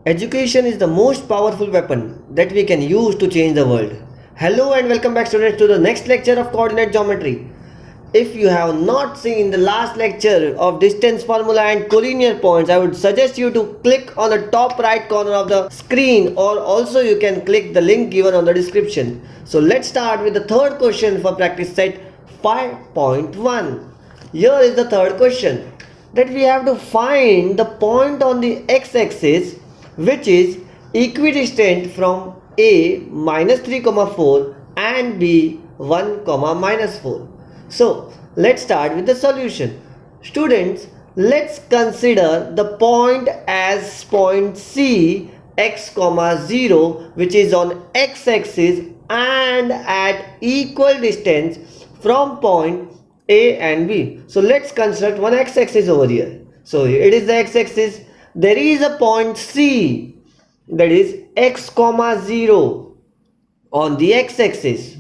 Education is the most powerful weapon that we can use to change the world. Hello and welcome back students to the next lecture of coordinate geometry. If you have not seen the last lecture of distance formula and collinear points, I would suggest you to click on the top right corner of the screen, or also you can click the link given on the description. So let's start with the third question for practice set 5.1. Here is the third question, that we have to find the point on the x-axis which is equidistant from a minus 3 comma 4 and b 1 comma minus 4. So let's start with the solution. Students, let's consider the point as point C x comma 0, which is on x-axis and at equal distance from point A and B. So let's construct one x-axis over here. So it is the x-axis. There is a point C, that is x comma 0 on the x-axis,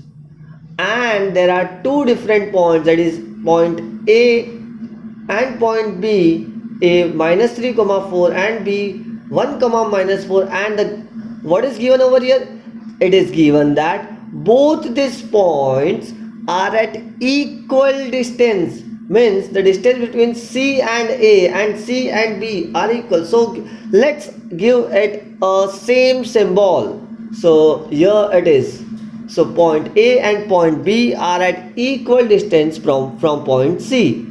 and there are two different points, that is point A and point B, A minus 3 comma 4 and B 1 comma minus 4, and what is given over here? It is given that both these points are at equal distance, means the distance between C and A and C and B are equal. So let's give it a same symbol. So here it is. So point A and point B are at equal distance from point C.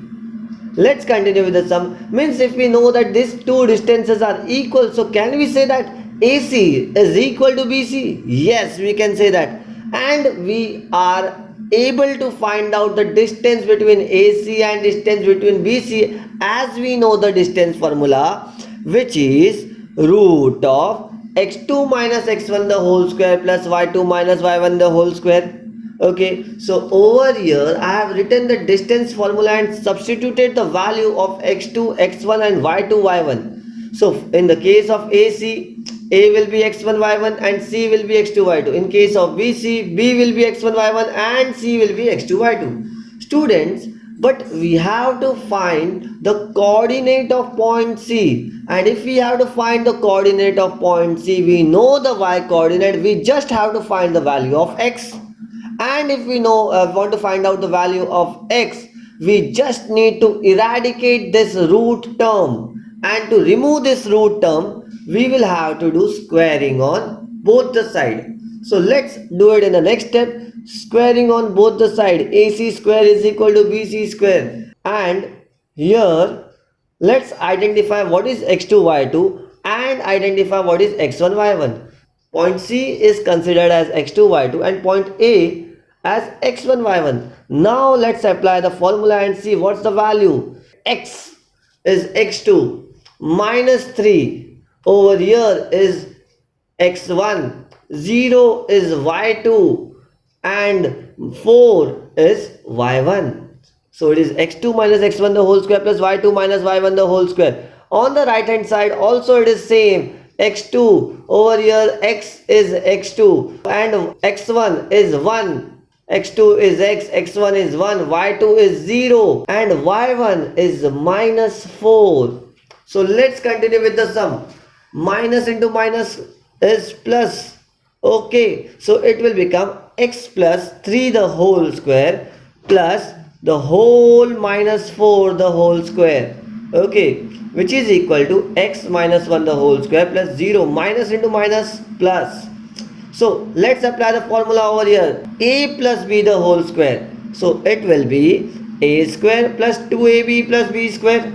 Let's continue with the sum. Means if we know that these two distances are equal, so can we say that AC is equal to BC? Yes, we can say that. And we are able to find out the distance between AC and distance between BC, as we know the distance formula, which is root of x2 minus x1 the whole square plus y2 minus y1 the whole square. Okay, so over here I have written the distance formula and substituted the value of x2 x1 and y2 y1. So in the case of AC, A will be x1 y1 and C will be x2 y2. In case of BC, B will be x1 y1 and C will be x2 y2. Students, but we have to find the coordinate of point C, and if we have to find the coordinate of point C, we know the y coordinate, we just have to find the value of x. And if we know want to find out the value of x, we just need to eradicate this root term, and to remove this root term we will have to do squaring on both the side. So let's do it in the next step. Squaring on both the side, AC square is equal to BC square, and here let's identify what is x2 y2 and identify what is x1 y1. Point C is considered as x2 y2 and point A as x1 y1. Now let's apply the formula and see what's the value. X is x2 minus 3 over here is x1, 0 is y2 and 4 is y1. So it is x2 minus x1 the whole square plus y2 minus y1 the whole square. On the right hand side also it is same. x2 over here, x is x2 and x1 is 1. x2 is x, x1 is 1, y2 is 0 and y1 is minus 4. So let's continue with the sum. Minus into minus is plus. Okay, so it will become x plus 3 the whole square plus the whole minus 4 the whole square. Okay, which is equal to x minus 1 the whole square plus 0. Minus into minus plus. So let's apply the formula over here. A plus b the whole square. So it will be a square plus 2ab plus b square.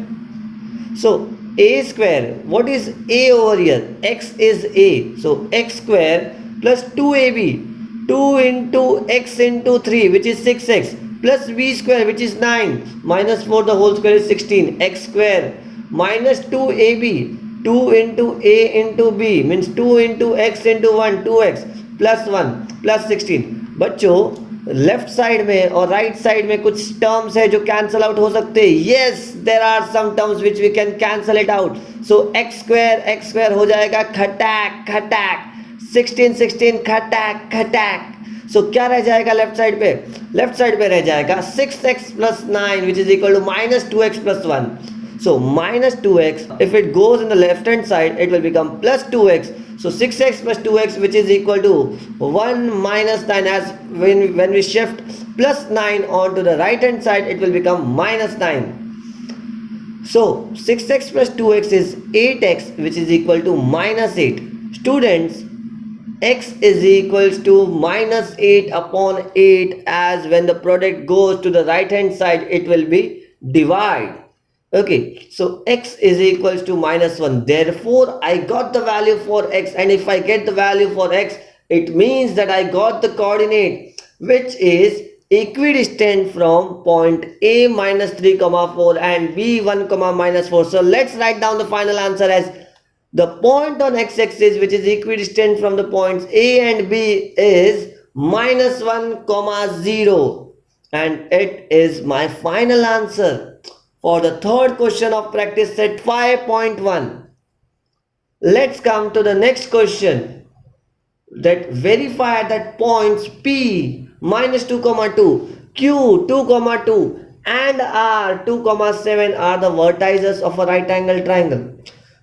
So a square, what is a over here? X is a. So x square plus 2ab, 2 into x into 3, which is 6x, plus b square, which is 9, minus 4 the whole square is 16, x square minus 2ab, 2 into a into b means 2 into x into 1, 2x plus 1 plus 16. बच्चों left side में और right side में कुछ terms है जो cancel out हो सकते हैं. Yes, there are some terms which we can cancel it out. So x square हो जाएगा खटाक खटाक, 16 खटाक खटाक. सो क्या रह जाएगा लेफ्ट साइड पे रह जाएगा 6x plus 9 which is equal to -2x plus 1. So minus 2x, if it goes in the left hand side, it will become plus 2x. So 6x plus 2x, which is equal to 1 minus 9. As when we shift plus 9 onto the right hand side, it will become minus 9. So 6x plus 2x is 8x, which is equal to minus 8. Students, x is equals to minus 8 upon 8, as when the product goes to the right hand side, it will be divide. Okay, so x is equals to minus 1. Therefore, I got the value for x, and if I get the value for x, it means that I got the coordinate which is equidistant from point A minus 3 comma 4 and B 1 comma minus 4. So let's write down the final answer as the point on x-axis which is equidistant from the points A and B is minus 1 comma 0, and it is my final answer for the third question of practice set 5.1. Let's come to the next question, that verify that points P minus 2 comma 2, Q 2 comma 2 and R 2 comma 7 are the vertices of a right angle triangle.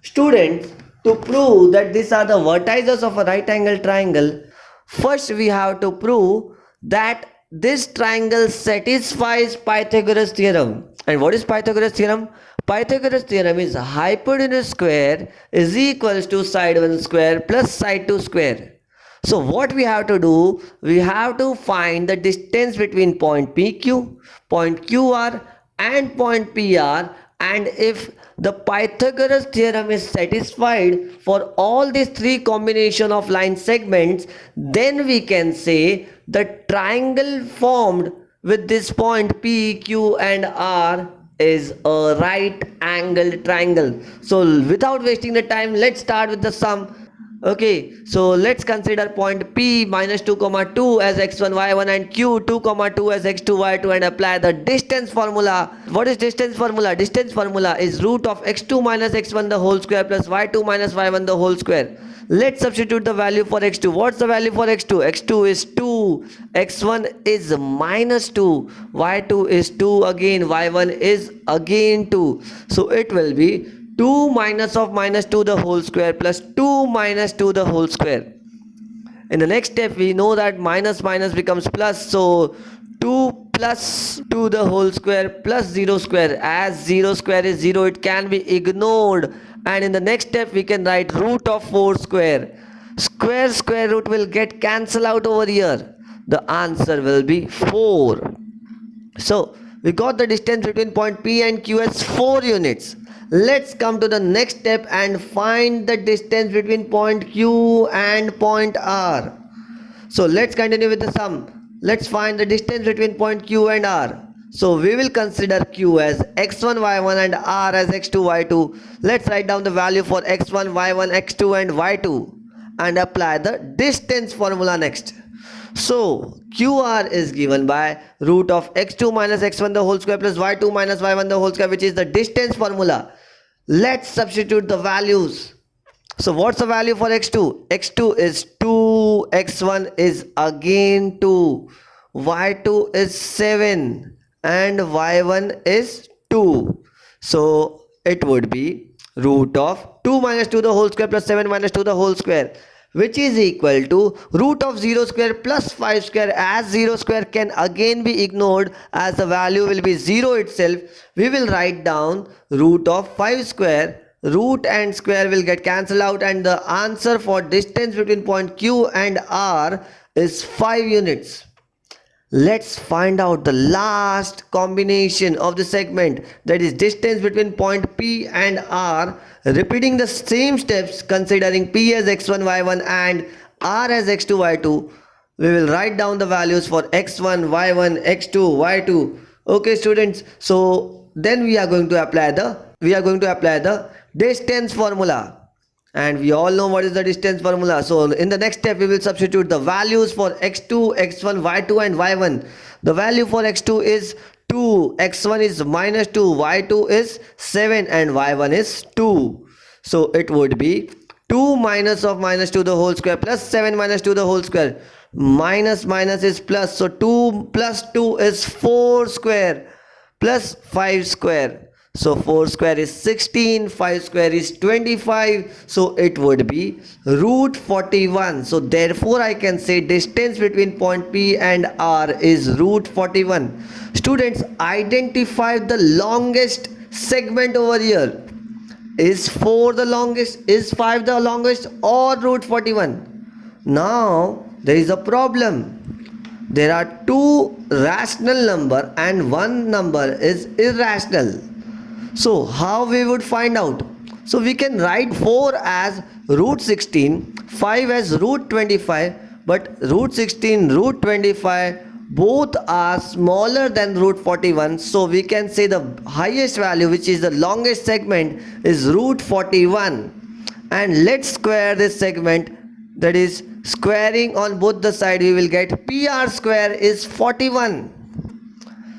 Students, to prove that these are the vertices of a right angle triangle, first we have to prove that this triangle satisfies Pythagoras theorem. And what is Pythagoras theorem? Pythagoras theorem is hypotenuse square is equals to side 1 square plus side 2 square. So what we have to do, we have to find the distance between point PQ, point QR and point PR, and if the Pythagoras theorem is satisfied for all these three combination of line segments, then we can say the triangle formed with this point P, Q and R is a right angled triangle. So without wasting the time, let's start with the sum. Okay, so let's consider point P minus 2 comma 2 as x1 y1 and Q 2 comma 2 as x2 y2 and apply the distance formula. What is distance formula? Distance formula is root of x2 minus x1 the whole square plus y2 minus y1 the whole square. Let's substitute the value for x2. What's the value for x2? x2 is 2, x1 is minus 2, y2 is 2 again, y1 is again 2. So it will be 2 minus of minus 2 the whole square plus 2 minus 2 the whole square. In the next step, we know that minus minus becomes plus, so 2 plus 2 the whole square plus 0 square. As 0 square is 0, it can be ignored, and in the next step we can write root of 4 square. Square root will get cancelled out over here. The answer will be 4. So we got the distance between point P and Q as 4 units. Let's come to the next step and find the distance between point Q and point R. So let's continue with the sum. Let's find the distance between point Q and R. So we will consider Q as x1 y1 and R as x2 y2. Let's write down the value for x1 y1 x2 and y2 and apply the distance formula next. So QR is given by root of x2 minus x1 the whole square plus y2 minus y1 the whole square, which is the distance formula. Let's substitute the values. So what's the value for x2? x2 is 2, x1 is again 2, y2 is 7 and y1 is 2. So it would be root of 2 minus 2 the whole square plus 7 minus 2 the whole square, which is equal to root of 0 square plus 5 square. As 0 square can again be ignored as the value will be 0 itself, we will write down root of 5 square. Root and square will get cancelled out, and the answer for distance between point Q and R is 5 units. Let's find out the last combination of the segment, that is distance between point P and R, repeating the same steps, considering P as x1 y1 and R as x2 y2. We will write down the values for x1 y1 x2 y2. Okay students, so then we are going to apply the distance formula. And we all know what is the distance formula. So in the next step, we will substitute the values for x2, x1, y2 and y1. The value for x2 is 2, x1 is minus 2, y2 is 7 and y1 is 2. So it would be 2 minus of minus 2 the whole square plus 7 minus 2 the whole square. Minus minus is plus. So 2 plus 2 is 4 square plus 5 square. So 4 square is 16, 5 square is 25. So it would be root 41. So therefore I can say distance between point P and R is root 41. Students, identify the longest segment over here. Is 4 the longest? Is 5 the longest, or root 41? Now there is a problem. There are two rational number and one number is irrational. So how we would find out? So we can write 4 as root 16, 5 as root 25, but root 16, root 25 both are smaller than root 41. So we can say the highest value, which is the longest segment, is root 41. And let's square this segment, that is squaring on both the side, we will get PR square is 41.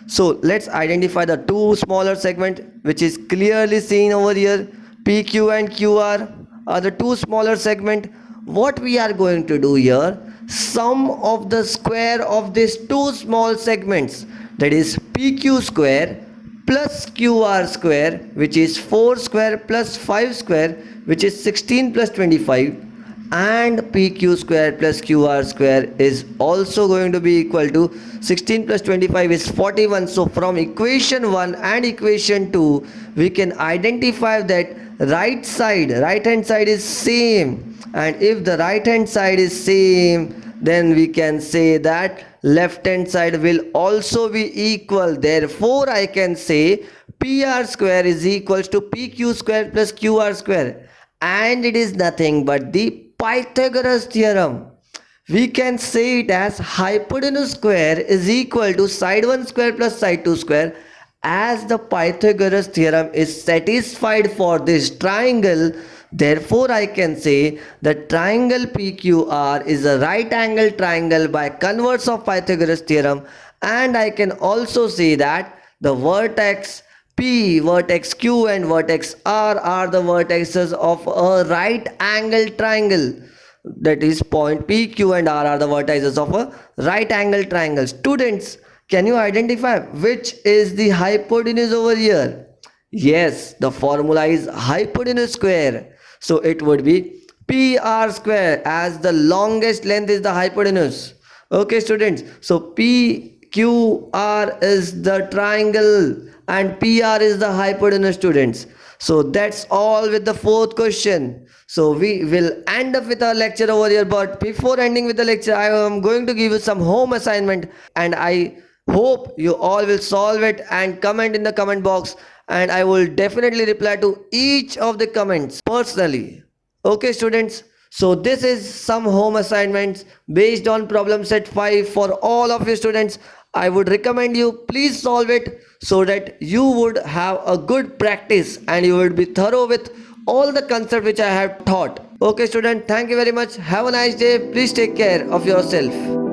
So let's identify the two smaller segment which is clearly seen over here. PQ and QR are the two smaller segment. What we are going to do here, sum of the square of these two small segments, that is PQ square plus QR square, which is 4 square plus 5 square, which is 16 plus 25, and PQ square plus QR square is also going to be equal to 16 plus 25 is 41. So from equation 1 and equation 2 we can identify that right hand side is same, and if the right hand side is same, then we can say that left hand side will also be equal. Therefore I can say PR square is equals to PQ square plus QR square, and it is nothing but the Pythagoras theorem. We can say it as hypotenuse square is equal to side 1 square plus side 2 square. As the Pythagoras theorem is satisfied for this triangle, therefore I can say the triangle PQR is a right angle triangle by converse of Pythagoras theorem, and I can also say that the vertex P, vertex Q and vertex R are the vertices of a right angle triangle. That is point P, Q and R are the vertices of a right angle triangle. Students, can you identify which is the hypotenuse over here? Yes, the formula is hypotenuse square. So it would be PR square, as the longest length is the hypotenuse. Okay students, so PQR is the triangle and PR is the hypotenuse, students. So that's all with the fourth question. So we will end up with our lecture over here, but before ending with the lecture I am going to give you some home assignment, and I hope you all will solve it and comment in the comment box, and I will definitely reply to each of the comments personally. Okay students, so this is some home assignments based on problem set 5 for all of you students. I would recommend you please solve it so that you would have a good practice and you would be thorough with all the concepts which I have taught. Okay student, thank you very much. Have a nice day. Please take care of yourself.